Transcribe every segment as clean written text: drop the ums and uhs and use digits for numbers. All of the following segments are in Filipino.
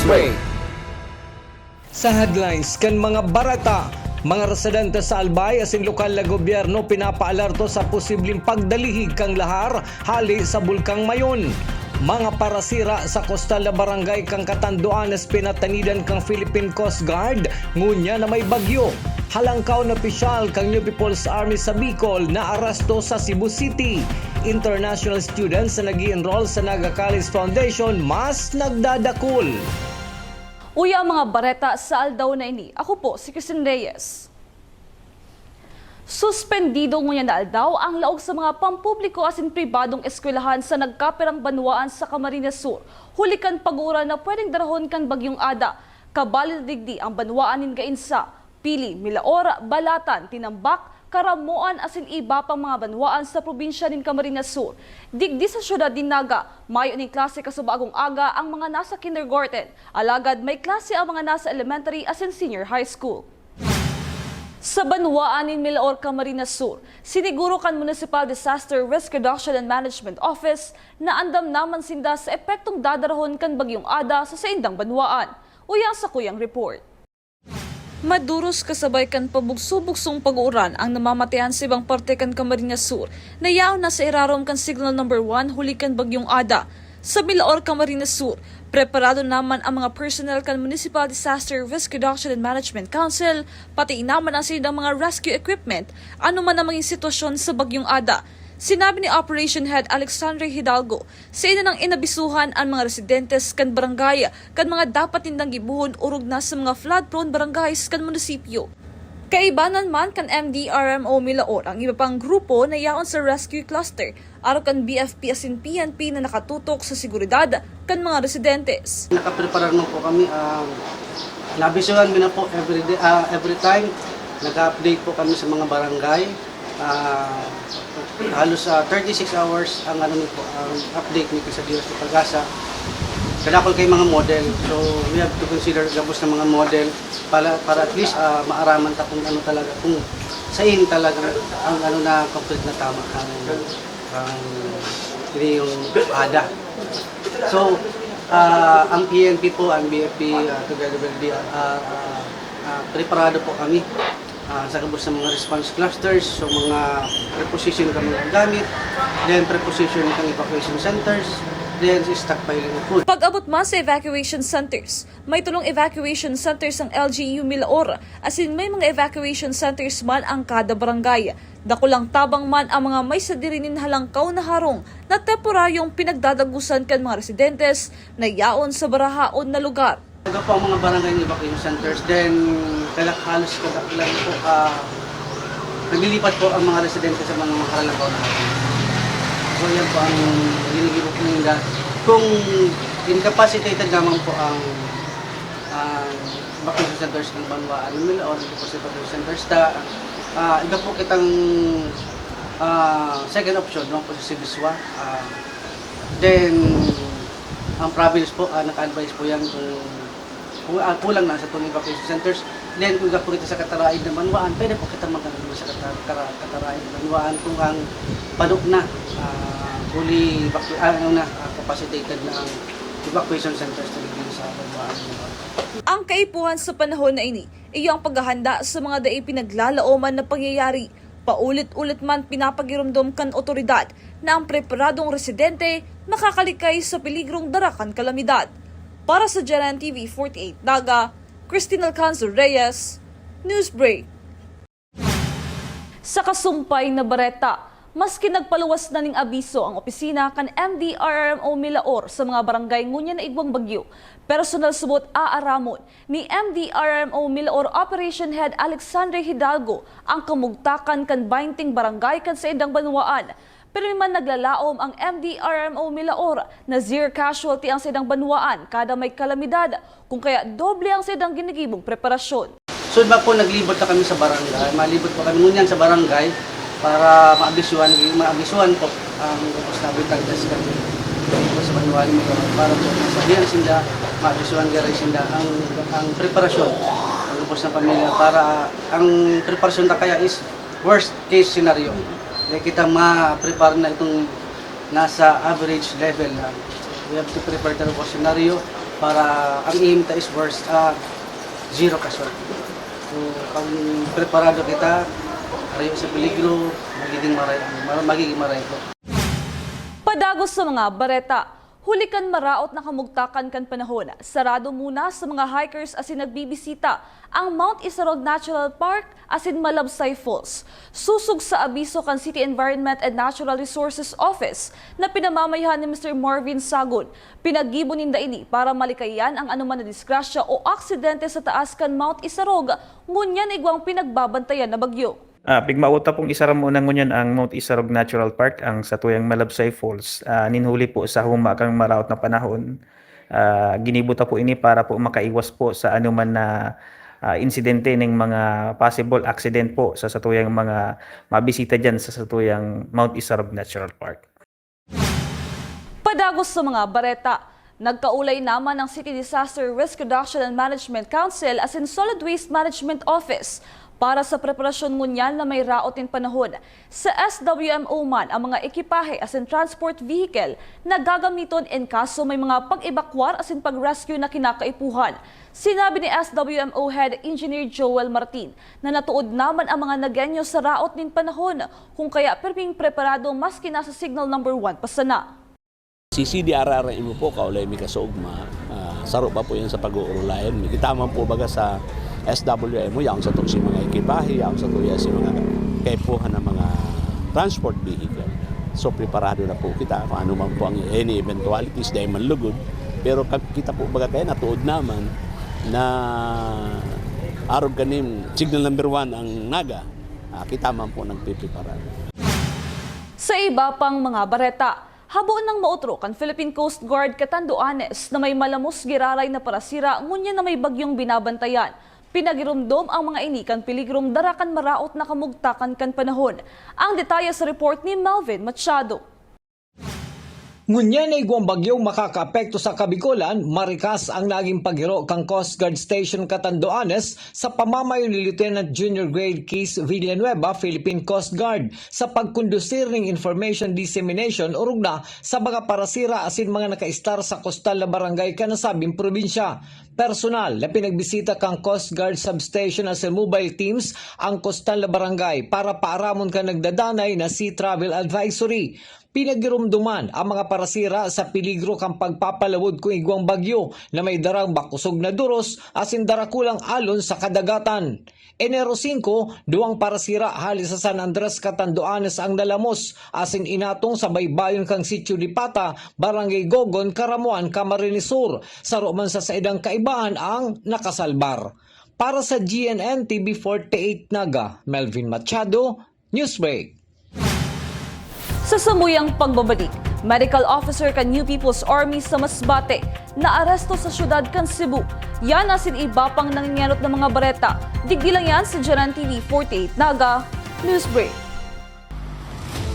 Newsbreak. Sa headlines kan mga barata, mga residente sa Albay asin lokal na gobyerno pinapaalerto sa posibleng pagdalihig kang lahar hali sa Bulkang Mayon. Mga parasira sa kostal na barangay kang Katanduanes pinatanidan kang Philippine Coast Guard ngunya na may bagyo. Halangkaw na opisyal kang New People's Army sa Bicol na aresto sa Cebu City. International students na nag-i-enroll sa Naga College Foundation mas nagdadakol. Uya mga bareta sa aldaw na ini. Ako po si Christine Reyes. Suspendido ngunya na aldaw ang laog sa mga pampubliko asin pribadong eskwelahan sa nagkapirang banwaan sa Camarines Sur. Huli kan pag-ura na pwedeng darahon kan bagyong Ada. Kabali digdi ang banwaan nin Gainsa, Pili, Milaor, Balatan, Tinambak, Karamuan asin iba pang mga banwaan sa probinsya nin Camarines Sur. Digdi sa syudad din Naga, mayo ning klase kasubagong aga ang mga nasa kindergarten. Alagad may klase ang mga nasa elementary asin senior high school. Sa banwaan nin Milaor, Camarines Sur, siniguro kan Municipal Disaster Risk Reduction and Management Office na andam naman sinda sa epektong dadarahon kan bagyong Ada sa saindang banwaan. Uya sa kuyang report. Maduros kasabay kan pabugso-bugsong pag-uuran ang namamatayan sa ibang parte kan Camarines Sur na yaw na sa irarom kan signal number 1 huli kan bagyong Ada. Sa Milaor, Camarines Sur, preparado naman ang mga personnel kan Municipal Disaster Risk Reduction and Management Council, pati naman ang silang mga rescue equipment, ano man ang maging sitwasyon sa bagyong Ada. Sinabi ni Operation Head Alexandre Hidalgo, sa ina ng inabisuhan ang mga residentes kan barangay kan mga dapat nindang gibuhon urog na sa mga flood-prone barangays kan munisipyo. Kaibanan man kan MDRMO Milaor ang iba pang grupo na yaon sa rescue cluster, araw kan BFP asin PNP na nakatutok sa seguridad kan mga residentes. Nakaprepara na po kami, nabisuhan na po every time, nag-update po kami sa mga barangay. Halos 36 hours ang update nito sa Diyos sa Pag-asa. Kadakol kay mga model. So we have to consider gabos ng mga model para at least maaraman ta kung ano talaga, kung sain talaga ang na complete na tama ang yung ADA. So ang PNP po, ang BFP together with the preparado po kami sa kabos ng mga response clusters, so mga preposition kami ng gamit, then preposition ng evacuation centers, then stockpiling ng food. Pag-abot man sa evacuation centers, may tulong evacuation centers ang LGU Milaor, asin may mga evacuation centers man ang kada barangay. Dakulang tabang man ang mga may sadirinin halangkaw na harong na temporaryong pinagdadagusan kan mga residentes na yaon sa barahaon na lugar. Ito po ang mga barangay evacuation centers, then halos kadaklan po, naglilipat po ang mga residente sa mga halangkaw na harong. So yan po ang ginigibok nila. Kung incapacitated naman po ang evacuation centers ng Banwaan nila o evacuation centers, iba po kitang second option naman po sa Sibiswa. Then ang province po, naka-advise po yan kung kulang na sa itong evacuation centers. Then kung po kita sa Kataraid ng Banwaan, pwede po kita magkakaroon sa Kataraid ng Banwaan kung ang padok na fully capacitated na ang evacuation centers na sa Banwaan. Ang kaipuhan sa panahon na ini, iyo ang paghahanda sa mga daay pinaglalaoman na pangyayari. Paulit-ulit man pinapagirumdom kan otoridad na ang preparadong residente makakalikay sa peligrong darakan kalamidad. Para sa Jaran TV 48 Naga, Christine Alcanzo Reyes, Newsbreak. Sa kasumpay na bareta, maski nagpaluwas na ning abiso ang opisina kan MDRMO Milaor sa mga barangay ngunya na igwang bagyo. Personal subot aaramon ni MDRMO Milaor Operation Head Alexandre Hidalgo ang kamugtakan kan 20 barangay kan sa idang banwaan. Pero man naglalaom ang MDRMO Milaor na zero casualty ang sa idang banwaan kada may kalamidad, kung kaya doble ang sa idang ginigibong preparasyon. So ba po naglibot na kami sa barangay, malibot po kami ngunyan sa barangay para maabisuhan po ang kapos-nabitan test kami sa Banwaan mo para po sabihan sinda, maabisuhan garay sinda ang preparasyon ng kapos na pamilya para ang preparasyon na kaya is worst case scenario. Kaya kita ma-prepare na itong nasa average level. We have to prepare the scenario para ang aim ta is worst, zero casualty. So, pag preparado kita, ayaw sa peligro, magiging maray po. Padagos sa mga bareta, hulikan maraot na kamugtakan kan panahon. Sarado muna sa mga hikers asin nagbibisita ang Mount Isarog Natural Park asin Malabsay Falls. Susug sa abiso kan City Environment and Natural Resources Office na pinamamayahan ni Mr. Marvin Sagun. Pinag-gibo ninda ini para malikayan ang anuman na disgrasya o aksidente sa taas kan Mount Isarog, ngunyan igwang pinagbabantayan na bagyo. Pigmauta pong isara mo na ngunyan ang Mount Isarog Natural Park, ang satuyang Malabsay Falls. Ninhuli po sa humakang maraot na panahon. Ginibuta po ini para po makaiwas po sa anuman na insidente ng mga possible accident po sa satuyang mga mabisita dyan sa satuyang Mount Isarog Natural Park. Padagos sa mga bareta, nagkaulay naman ng City Disaster Risk Reduction and Management Council as in Solid Waste Management Office para sa preparasyon ngunyan na may raotin panahon. Sa SWMO man ang mga ekipahe as in transport vehicle na gagamiton in kaso may mga pag-ebakwar as in pag-rescue na kinakaipuhan. Sinabi ni SWMO Head Engineer Joel Martin na natuod naman ang mga nagenyo sa raot nin panahon kung kaya perping preparado maski nasa signal number 1 pasana. Si CDRRM mo po kaulay mi kasugma, saro pa po yan sa pag-uurulayan. Kitaman po baga sa SWM mo, yang sa to si mga ekipahe, yang sa to si mga kaipuhan ng mga transport vehicle. So preparado na po kita kung ano man po ang any eventualities dahil manlugod. Pero kita po baga tayo natuod naman na arog ganim signal number 1 ang naga. Kita man po nagpipreparado. Sa iba pang mga bareta, habo ng mautro kan Philippine Coast Guard Catanduanes na may malamos giraray na parasira ngunya na may bagyong binabantayan. Pinagirumdom ang mga ini kan piligrom darakan maraot na kamugtakan kan panahon. Ang detalye sa report ni Melvin Machado. Ngunyan ay guwang bagyong makakaapekto sa Kabikulan, marikas ang naging paghiro kang Coast Guard Station Catanduanes sa pamamayo ni Lieutenant Junior Grade Keith Villanueva, Philippine Coast Guard, sa pagkondusir ng information dissemination o rugna sa mga parasira asin mga nakaistar sa kostal na barangay kanasabing probinsya. Personal na pinagbisita kang Coast Guard Substation as mobile teams ang kostal na barangay para paaramon ka nagdadanay na Sea Travel Advisory. Pinagirumduman ang mga parasira sa peligro kang pagpapalawod kung igwang bagyo na may darang bakusog na duros asin darakulang alon sa kadagatan. Enero 5, duwang parasira halis sa San Andres, Catanduanes ang nalamos asin inatong sa baybayon kang Sitio Dipata, Barangay Gogon, Karamuan, Camarines Sur. Saro man sa saidang kaibahan ang nakasalbar. Para sa GNN TV 48 Naga, Melvin Machado, Newsbreak. Sa samuyang pagbabalik, medical officer kan New People's Army sa Masbate na aresto sa syudad kan Cebu. Yan asin iba pang nangyayarot ng mga bareta. Digdi lang yan sa GNN TV 48 Naga, Newsbreak.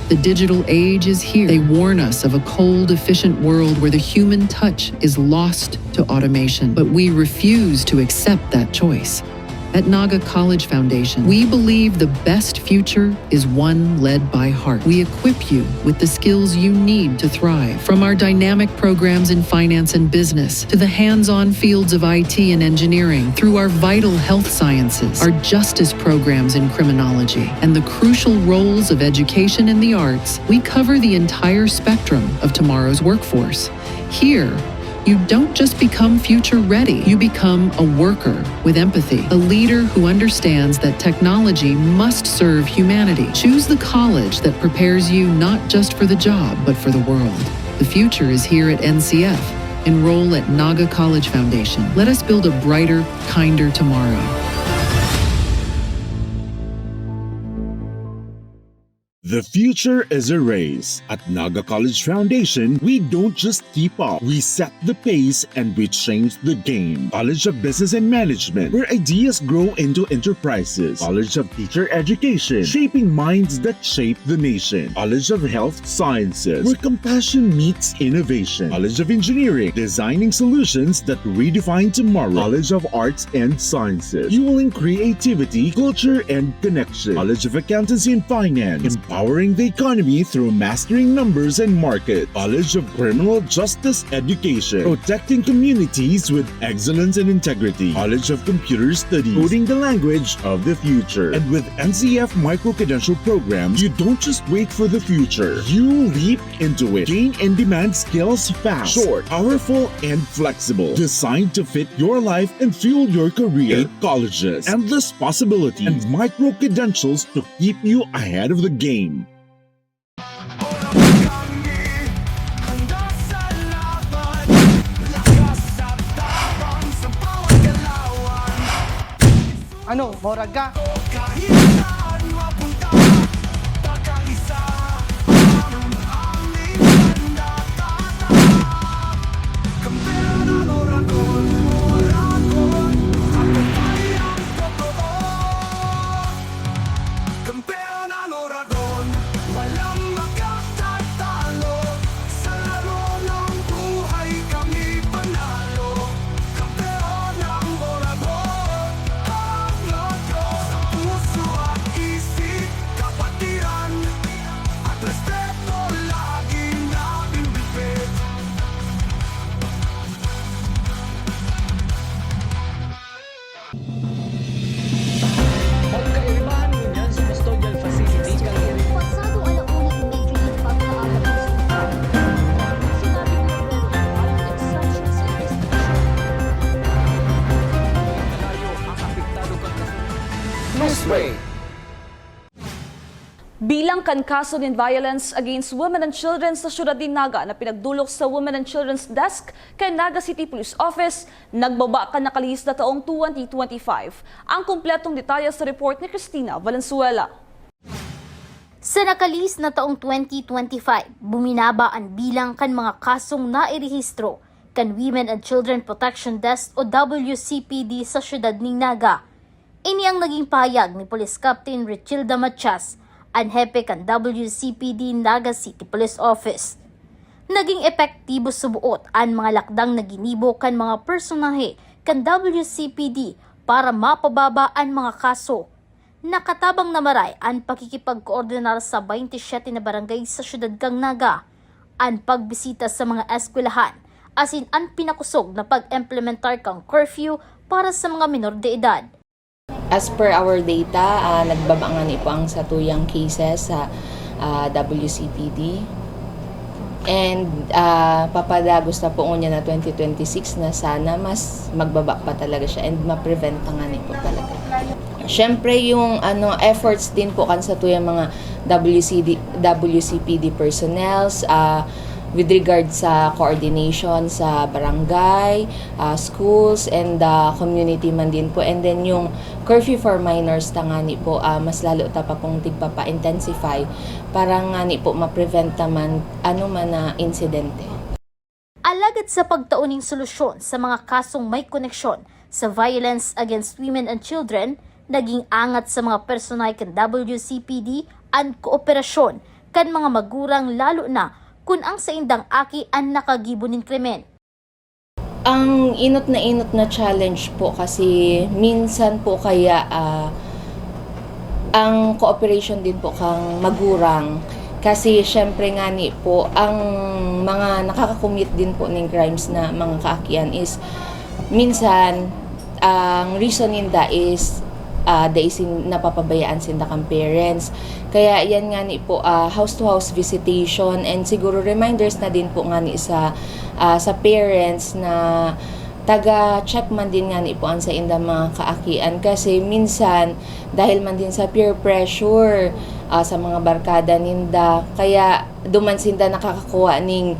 The digital age is here. They warn us of a cold, efficient world where the human touch is lost to automation. But we refuse to accept that choice. At Naga College Foundation, we believe the best future is one led by heart. We equip you with the skills you need to thrive. From our dynamic programs in finance and business, to the hands-on fields of IT and engineering, through our vital health sciences, our justice programs in criminology, and the crucial roles of education in the arts, we cover the entire spectrum of tomorrow's workforce. Here, you don't just become future ready, you become a worker with empathy, a leader who understands that technology must serve humanity. Choose the college that prepares you not just for the job, but for the world. The future is here at NCF. Enroll at Naga College Foundation. Let us build a brighter, kinder tomorrow. The future is a race. At Naga College Foundation, we don't just keep up, we set the pace and we change the game. College of Business and Management, where ideas grow into enterprises. College of Teacher Education, shaping minds that shape the nation. College of Health Sciences, where compassion meets innovation. College of Engineering, designing solutions that redefine tomorrow. College of Arts and Sciences, fueling creativity, culture, and connection. College of Accountancy and Finance, empowering the economy through mastering numbers and market, College of Criminal Justice Education, protecting communities with excellence and integrity, College of Computer Studies, coding the language of the future. And with NCF micro-credential programs, you don't just wait for the future, you leap into it. Gain and demand skills fast, short, powerful, and flexible, designed to fit your life and fuel your career. 8 colleges, endless possibilities, and micro-credentials to keep you ahead of the game. Ano, Moraga? Pagkaibahan mo yan sa custodial facility kang Pasado alauna yung medyo yung pagkaalam ng sultan. Sinabi ni Romero ang exception sa investigation. tayo ang apektado kang Newsway. Bilang kankaso ng violence against women and children sa siyudad din Naga na pinagdulok sa Women and Children's Desk kay Naga City Police Office, nagbaba ka nakalihis na taong 2025. Ang kumpletong detalye sa report ni Cristina Valenzuela. Sa nakalis na taong 2025, buminaba ang bilang kan mga kasong nairehistro kan Women and Children Protection Desk o WCPD sa siyudad ng Naga. Ini ang naging pahayag ni Police Captain Richilda Matias, ang hepe kan WCPD Naga City Police Office. Naging epektibo subuot ang mga lakdang na ginibo kan mga personahe kan WCPD para mapababa ang mga kaso. Nakatabang na maray ang pakikipagkoordinar sa 27 na barangay sa siyudad kang Naga, ang pagbisita sa mga eskwelahan, asin ang pinakusog na pag-implementar kang curfew para sa mga minor de edad. As per our data, nagbabangan po ang satuyang cases sa WCPD. And papadagos na po niya na 2026 na sana mas magbaba pa talaga siya and ma-prevent nga po talaga. Siyempre yung efforts din po kan sa tuyang mga WCPD personnels with regard sa coordination sa barangay, schools, and community man din po. And then yung curfew for minors tangani po, mas lalo ta pa pong tigpapa-intensify para ngani po ma-prevent man na insidente. Alagad sa pagtauning solusyon sa mga kasong may koneksyon sa violence against women and children, naging angat sa mga personay kan WCPD ang kooperasyon kan mga magurang lalo na kung ang sa indang aki ang nakagibo ng krimen. Ang inot na challenge po kasi minsan po kaya ang cooperation din po kang magurang kasi syempre nga ni po ang mga nakakakumit din po ng crimes na mga kaakian is minsan ang reason ninda is napapabayaan sinda kang parents. Kaya yan nga ni po house-to-house visitation and siguro reminders na din po nga ni sa parents na taga-check man din nga ni po ang sa inda mga kaakian kasi minsan dahil man din sa peer pressure sa mga barkada ninda kaya duman sinda nakakakuha ning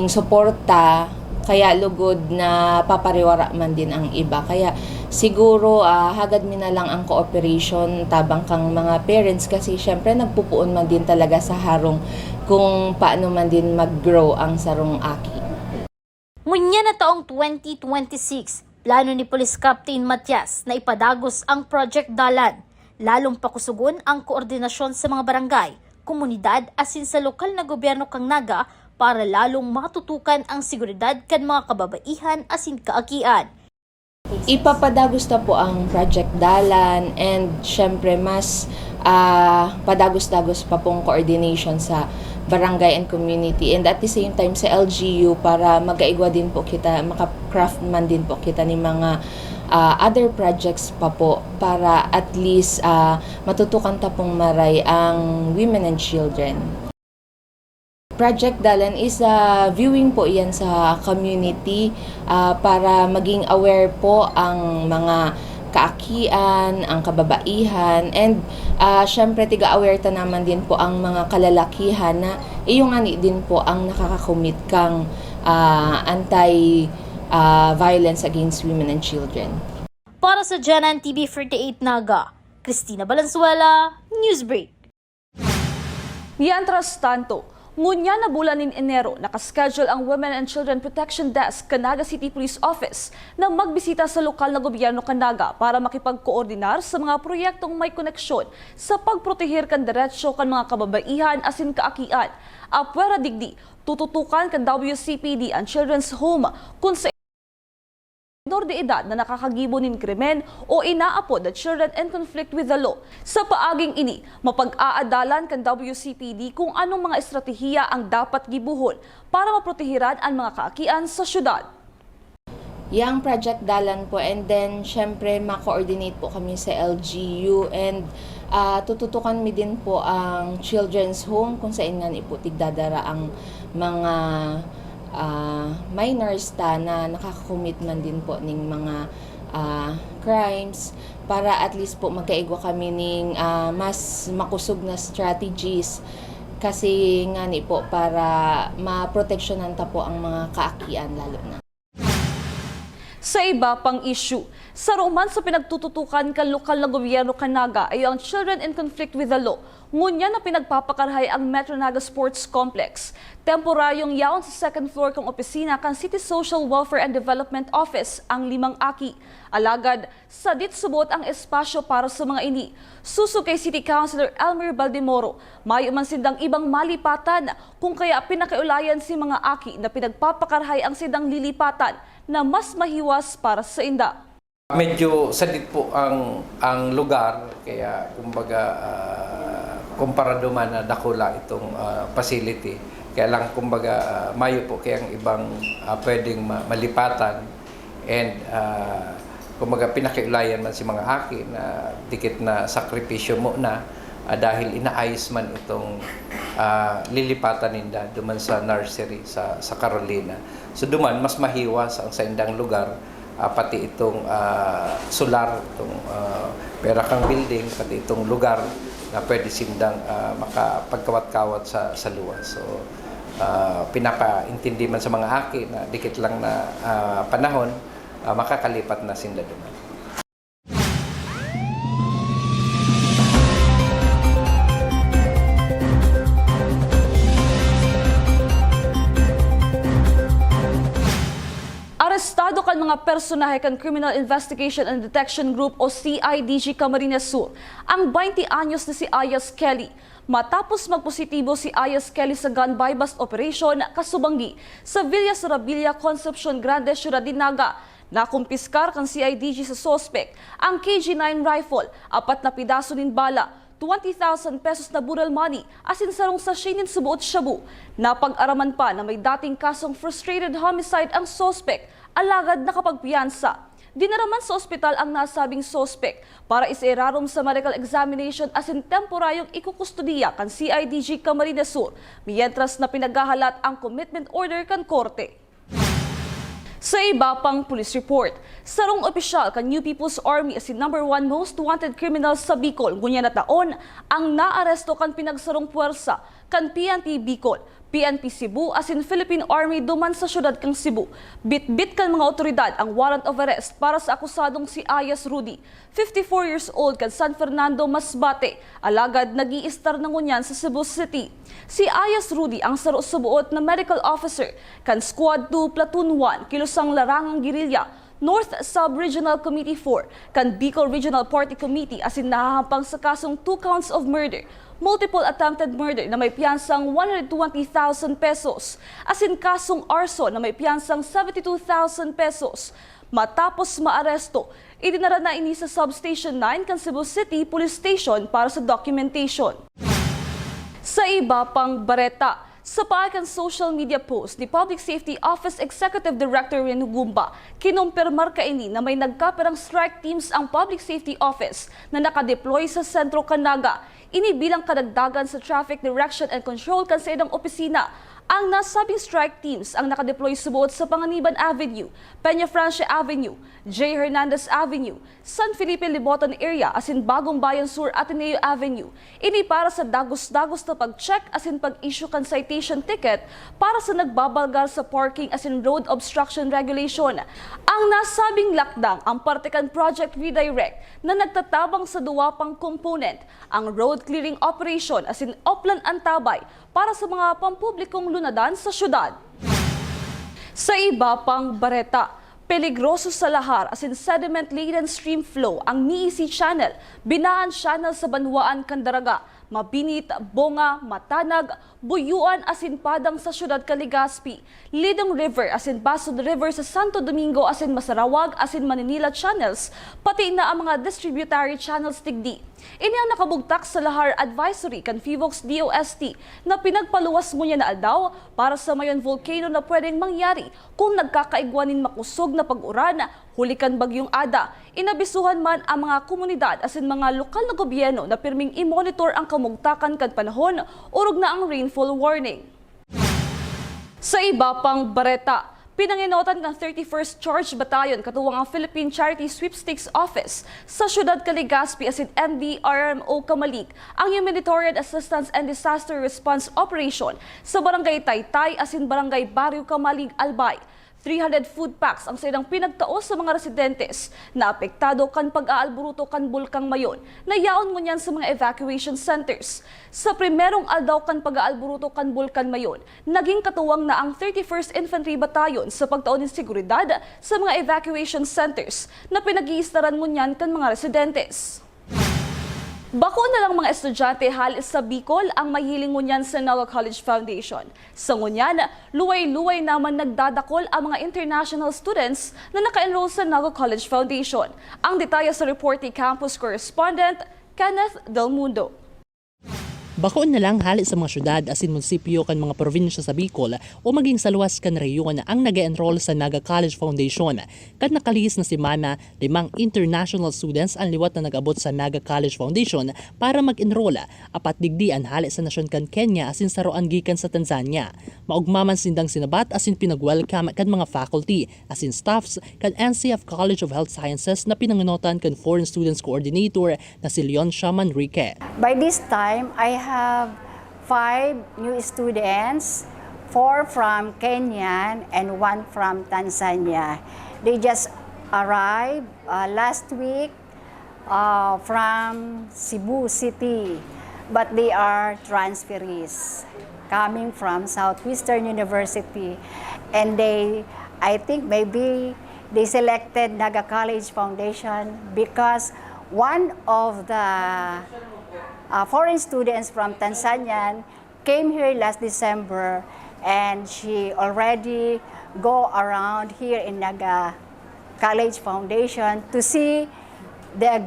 suporta kaya lugod na papariwara man din ang iba. Kaya siguro hagad mi na lang ang cooperation tabang kang mga parents kasi syempre nagpupuon man din talaga sa harong kung paano man din mag-grow ang sarong aki. Ngunya na taong 2026, plano ni Police Captain Matias na ipadagos ang Project Dalan, lalong pakusugon ang koordinasyon sa mga barangay, komunidad asin sa lokal na gobyerno kang Naga para lalong matutukan ang seguridad kan mga kababaihan asin kaakian. Ipapadagos na po ang Project Dalan and syempre mas padagos-dagos pa pong coordination sa barangay and community, and at the same time sa LGU para magaigwa din po kita, maka-craft man din po kita ni mga other projects pa po para at least matutukan ta pong maray ang women and children. Project Dalan is viewing po yan sa community para maging aware po ang mga kaakian, ang kababaihan, and syempre tiga-aware ta naman din po ang mga kalalakihan na iyong ani din po ang nakakakomit kang anti-violence against women and children. Para sa Janan TV 48 Naga, Cristina Valenzuela, Newsbreak. Mientras tanto, ngunya na bulan in Enero, nakaschedule ang Women and Children Protection Desk Canaga City Police Office na magbisita sa lokal na gobyerno Canaga para makipagkoordinar sa mga proyektong may koneksyon sa pagprotehir kan diretsyo kan mga kababaihan asin kaakian. Apwera digdi, tututukan kan WCPD ang Children's Home kung sa minor de edad na nakakagibo nin krimen o inaapod na children in conflict with the law. Sa paaging ini, mapag-aadalan kan WCPD kung anong mga estratehiya ang dapat gibuhon para maprotehiran ang mga kaakian sa syudad. Yang Project Dalan po, and then syempre ma-coordinate po kami sa LGU, and tututukan mi din po ang Children's Home kung saan nga po tigdadara ang mga minors na nakakakomit man din po ng mga crimes para at least po magkaigwa kami ng mas makusog na strategies kasi nga po para maproteksyonan ta po ang mga kaakian lalo na. Sa iba pang issue, sa roman sa pinagtututukan kan lokal na gobyerno Canaga ay ang Children in Conflict with the Law. Ngunya na pinagpapakarhay ang Metro Naga Sports Complex. Temporaryong yaon sa second floor kang opisina kan City Social Welfare and Development Office ang 5 aki. Alagad, sadit subot ang espasyo para sa mga ini. Suso kay City Councilor Elmer Baldemoro, may umansindang ibang malipatan kung kaya pinakaulayan si mga aki na pinagpapakarhay ang sidang lilipatan na mas mahiwas para sa inda. Medyo sadit po ang lugar, kaya kumbaga komparado man na dakula itong facility. Kaya lang kumbaga mayo po kaya ang ibang pwedeng malipatan, and kumbaga pinakiulayan man si mga aki na dikit na sakripisyo mo na dahil inaayos man itong lilipatan ninda duman sa nursery sa Carolina. So duman mas mahiwas ang sa indang lugar, pati itong solar, itong perakang building, pati itong lugar na pwede sindang makapagkawat-kawat sa luwas. So pinapaintindi man sa mga aki na dikit lang na panahon, makakalipat na sinda duman. Arestado kan mga personahe kan Criminal Investigation and Detection Group o CIDG Camarines Sur ang 20 anyos na si Ayas Kelly. Matapos magpositibo si Ayas Kelly sa gun buy bust operation kasubanggi sa Villa Sorabilia, Concepcion Grande, Ciudad de Naga. Nakumpiskar kan CIDG sa suspect ang KG-9 rifle, 4 na pidaso nin bala, 20,000 pesos na bural money, asin sarong sachet nin subuot shabu. Napag-araman pa na may dating kasong frustrated homicide ang suspect, alagad nakapagpiyansa. Dinaraman sa ospital ang nasabing suspect para isairarom sa medical examination asin temporaryong ikukustudiya kan CIDG Camarines Sur, mientras na pinaghahalat ang commitment order kan korte. Sa iba pang police report, sarong opisyal kan New People's Army as in #1 most wanted criminal sa Bicol, ngunya na taon, ang naaresto kan pinagsarong puwersa kan PNP Bicol, PNP Cebu as in Philippine Army duman sa syudad kang Cebu. Bit-bit kan mga otoridad ang warrant of arrest para sa akusadong si Ayas Rudy, 54 years old kan San Fernando, Masbate, alagad nag-iistar na ngunyan sa Cebu City. Si Ayas Rudy ang saro-subuot na medical officer kan Squad 2 Platoon 1 Kilusang Larangang Guerrilla, North Sub-Regional Committee 4 kan Bicol Regional Party Committee asin nahahampang sa kasong 2 counts of murder, multiple attempted murder na may piyansang 120,000 pesos, asin kasong arson na may piyansang 72,000 pesos. Matapos maaresto, idinara na ini sa Substation 9 kan Cebu City Police Station para sa documentation. Sa iba pang bareta, sa paakan social media post ni Public Safety Office Executive Director Renu Gumba, kinumpirmar kaini na may nagkaperang strike teams ang Public Safety Office na nakadeploy sa Sentro Canaga. Ini bilang kadagdagan sa traffic direction and control kan sa idang opisina. Ang nasabing strike teams ang nakadeploy subuot sa Panganiban Avenue, Peña Francia Avenue, J. Hernandez Avenue, San Felipe Libotan area asin Bagong Bayan Sur Ateneo Avenue. Ini para sa dagos-dagos na pag-check asin pag-issue kan citation ticket para sa nagbabalgar sa parking asin road obstruction regulation. Ang nasabing lakdang ang partikan Project Redirect na nagtatabang sa duwa pang component, ang road clearing operation asin Oplan Antabay para sa mga pampublikong lunadan sa syudad. Sa iba pang bareta, peligroso sa lahar asin sediment-laden stream flow ang Niisi Channel, Binaan Channel sa Banwaan, Candaraga, Mabinit, Bonga, Matanag, Buyuan asin Padang sa syudad Legazpi, Lidong River asin Basod River sa Santo Domingo asin Masarawag asin Maninila channels, pati na ang mga distributary channels tigdi. Ini ang nakabugtak sa lahar advisory kan FIVOX DOST na pinagpaluwas mo niya na aldaw para sa mayon volcano na pwedeng mangyari kung nagkakaigwanin makusog na pag-uran, hulikan bagyong Ada. Inabisuhan man ang mga komunidad asin mga lokal na gobyerno na pirming i-monitor ang kamugtakan kan panahon, urog na ang rainfall warning. Sa iba pang bareta, pinanginotan ng 31st Charge Battalion katuwang ang Philippine Charity Sweepstakes Office sa syudad Legazpi asin MDRMO Kamalik ang Humanitarian Assistance and Disaster Response Operation sa Barangay Taytay asin Barangay Barrio Kamalig, Albay. 300 food packs ang sayang pinagtaos sa mga residentes na apektado kan pag-aalburuto kan Bulkang Mayon na yaon mo niyan sa mga evacuation centers. Sa primerong aldaw kan pag-aalburuto kan Bulkang Mayon, naging katuwang na ang 31st Infantry Battalion sa pagtaon ng seguridad sa mga evacuation centers na pinag-iistaran mo niyan kan mga residentes. Bako na lang mga estudyante halis sa Bicol ang mahiling ngunyan sa Naga College Foundation. Sa ngunyan, luway-luway naman nagdadakol ang mga international students na naka-enroll sa Naga College Foundation. Ang detalye sa report ni Campus Correspondent Kenneth Del Mundo. Bakoon na lang hali sa mga syudad asin munisipyo kan mga probinsya sa Bicol o maging sa luwas kan reyon ang nag-enroll sa Naga College Foundation. Kad nakalihis na si Mana, 5 international students ang liwat na nag-abot sa Naga College Foundation para mag-enroll. Apat digdian hali sa nasyon kan Kenya asin saroan gikan sa Tanzania. Maugmaman sindang sinabat asin pinag-welcome kan mga faculty asin staffs kan NCF College of Health Sciences na pinangunotan kan Foreign Students Coordinator na si Leon Manrique. By this time, I have 5 new students, 4 from Kenya and 1 from Tanzania. They just arrived last week from Cebu City, but they are transferees coming from Southwestern University. And I think maybe they selected Naga College Foundation because one of the foreign students from Tanzania came here last December, and she already go around here in Naga College Foundation to see the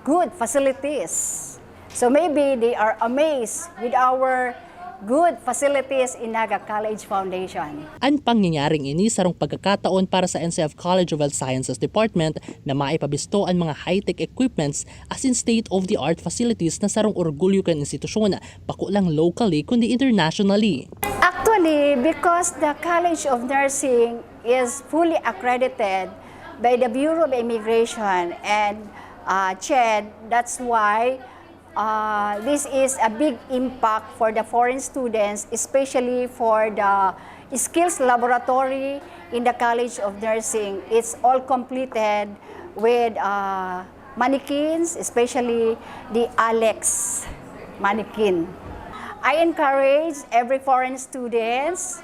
good facilities. So maybe they are amazed with our good facilities in Naga College Foundation. Ang pangyayaring ini sarong pagkakataon para sa NCF College of Health Sciences Department na maipabisto ang mga high-tech equipments as in state-of-the-art facilities na sarong orgulyo kan institusyon, bako lang locally kundi internationally. Actually, because the College of Nursing is fully accredited by the Bureau of Immigration and CHED, that's why this is a big impact for the foreign students, especially for the skills laboratory in the College of Nursing. It's all completed with mannequins, especially the Alex mannequin. I encourage every foreign students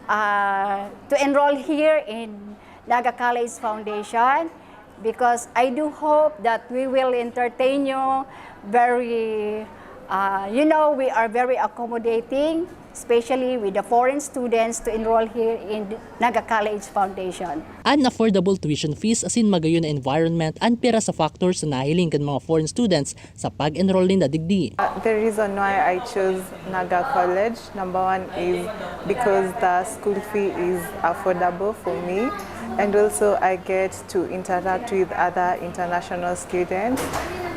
to enroll here in Naga College Foundation because I do hope that we will entertain you very We are very accommodating, especially with the foreign students to enroll here in Naga College Foundation. Unaffordable tuition fees asin magayon na environment and pera sa factors na nahiling kan mga foreign students sa pag-enroll nila digdi. The reason why I chose Naga College, number one is because the school fee is affordable for me, and also I get to interact with other international students,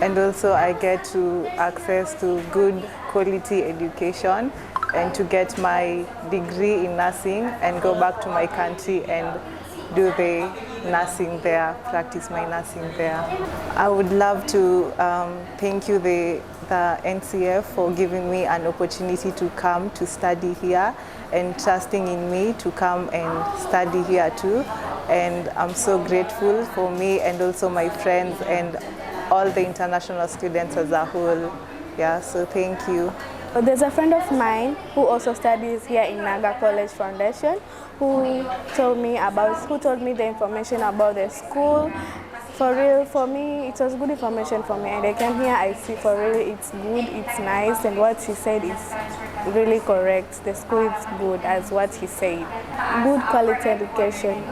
and also I get to access to good quality education and to get my degree in nursing and go back to my country and do the nursing there, practice my nursing there. I would love to thank you, the NCF, for giving me an opportunity to come to study here and trusting in me to come and study here too. And I'm so grateful for me and also my friends and all the international students as a whole. Yeah, so thank you. There's a friend of mine who also studies here in Naga College Foundation who told me the information about the school. For real, for me, it was good information for me, and I came here, I see for real it's good, it's nice, and what he said is really correct. The school is good as what he said. Good quality education.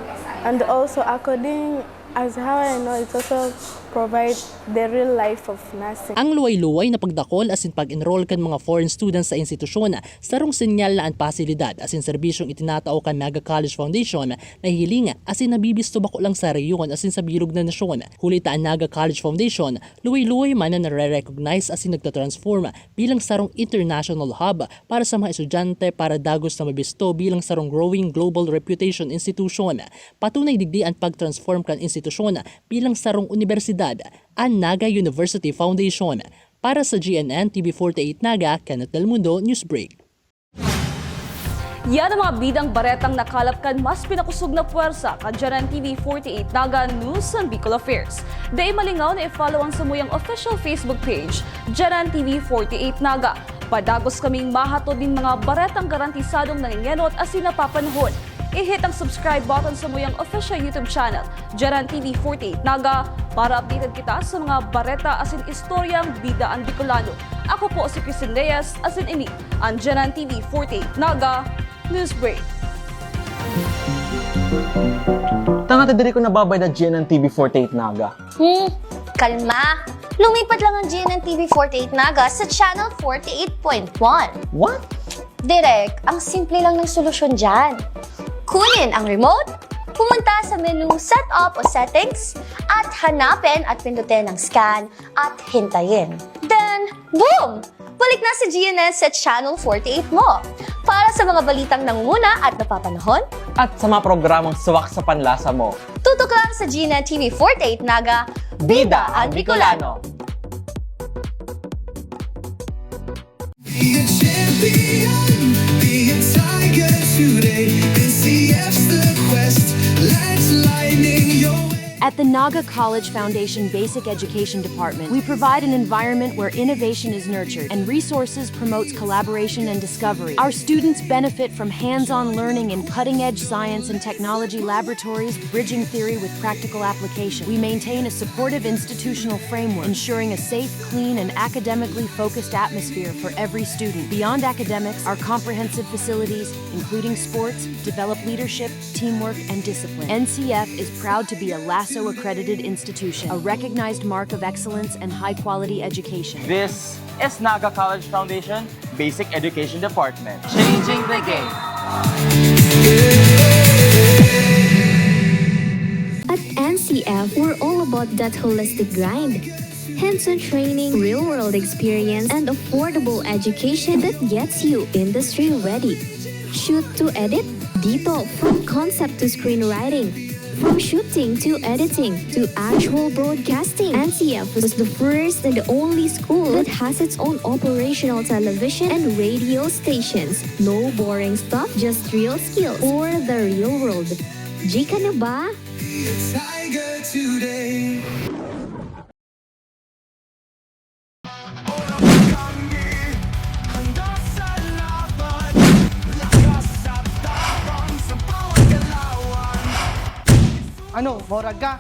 And also according as how I know, it also provides the real life of nursing. Ang luway-luway na pagdakol asin pag-enroll kan mga foreign students sa institusyon sarong senyal na ang pasilidad asin serbisyong itinatao kan Naga College Foundation na hilinga asin nabibisto bako lang sa reyon asin sa bilog na nasyon. Hulita ang Naga College Foundation, luway-luway man na nare-recognize asin nagtatransform bilang sarong international hub para sa mga estudyante para dagos na mabisto bilang sarong growing global reputation institution. Patunay digdi ang pag-transform kan institusyon bilang sarong universidad ang Naga University Foundation. Para sa GNN TV48 Naga, Kenneth Del Mundo, Newsbreak. Yan ang mga bidang baretang nakalap kan mas pinakusog na puwersa kan GNN TV48 Naga News and Bicol Affairs. Day malingaw na i-follow ang samuyang official Facebook page, GNN TV48 Naga. Padagos kaming mahato din mga baretang garantisadong nangingenot as sinapapanahon. I-hit ang subscribe button sa muyang official YouTube channel, GNN TV48 Naga, para updated kita sa mga bareta asin istoryang bidaan Bicolano. Ako po si Christine Reyes, asin ini ang GNN TV48 Naga Newsbreak. Tanga diri ko nababay na GNN TV48 Naga. Kalma! Lumipat lang ang GNN TV48 Naga sa channel 48.1. What? Direk, ang simple lang ng solusyon dyan. Kunin ang remote, pumunta sa menu Setup o Settings, at hanapin at pindutin ang scan at hintayin. Then, boom! Balik na si GNN sa channel 48 mo. Para sa mga balitang nanguna at napapanahon, At sa mga programang suwak sa panlasa mo. tutok lang sa GNN TV48 Naga, Bida ang Bicolano! Be a champion, be a tiger today. NCF's the quest, let's lightning your way. At the Naga College Foundation Basic Education Department, we provide an environment where innovation is nurtured and resources promotes collaboration and discovery. Our students benefit from hands-on learning in cutting-edge science and technology laboratories, bridging theory with practical application. We maintain a supportive institutional framework, ensuring a safe, clean, and academically focused atmosphere for every student. Beyond academics, our comprehensive facilities, including sports, develop leadership, teamwork, and discipline. NCF is proud to be a LASSO accredited institution, a recognized mark of excellence and high-quality education. This is Naga College Foundation Basic Education Department. Changing the game. At NCF, we're all about that holistic grind. Hands-on training, real-world experience, and affordable education that gets you industry ready. Shoot to edit, dito from concept to screenwriting. From shooting to editing to actual broadcasting, NCF was the first and the only school that has its own operational television and radio stations. No boring stuff, just real skills for the real world. G ka na ba? Be a tiger today. Ano, morag ka?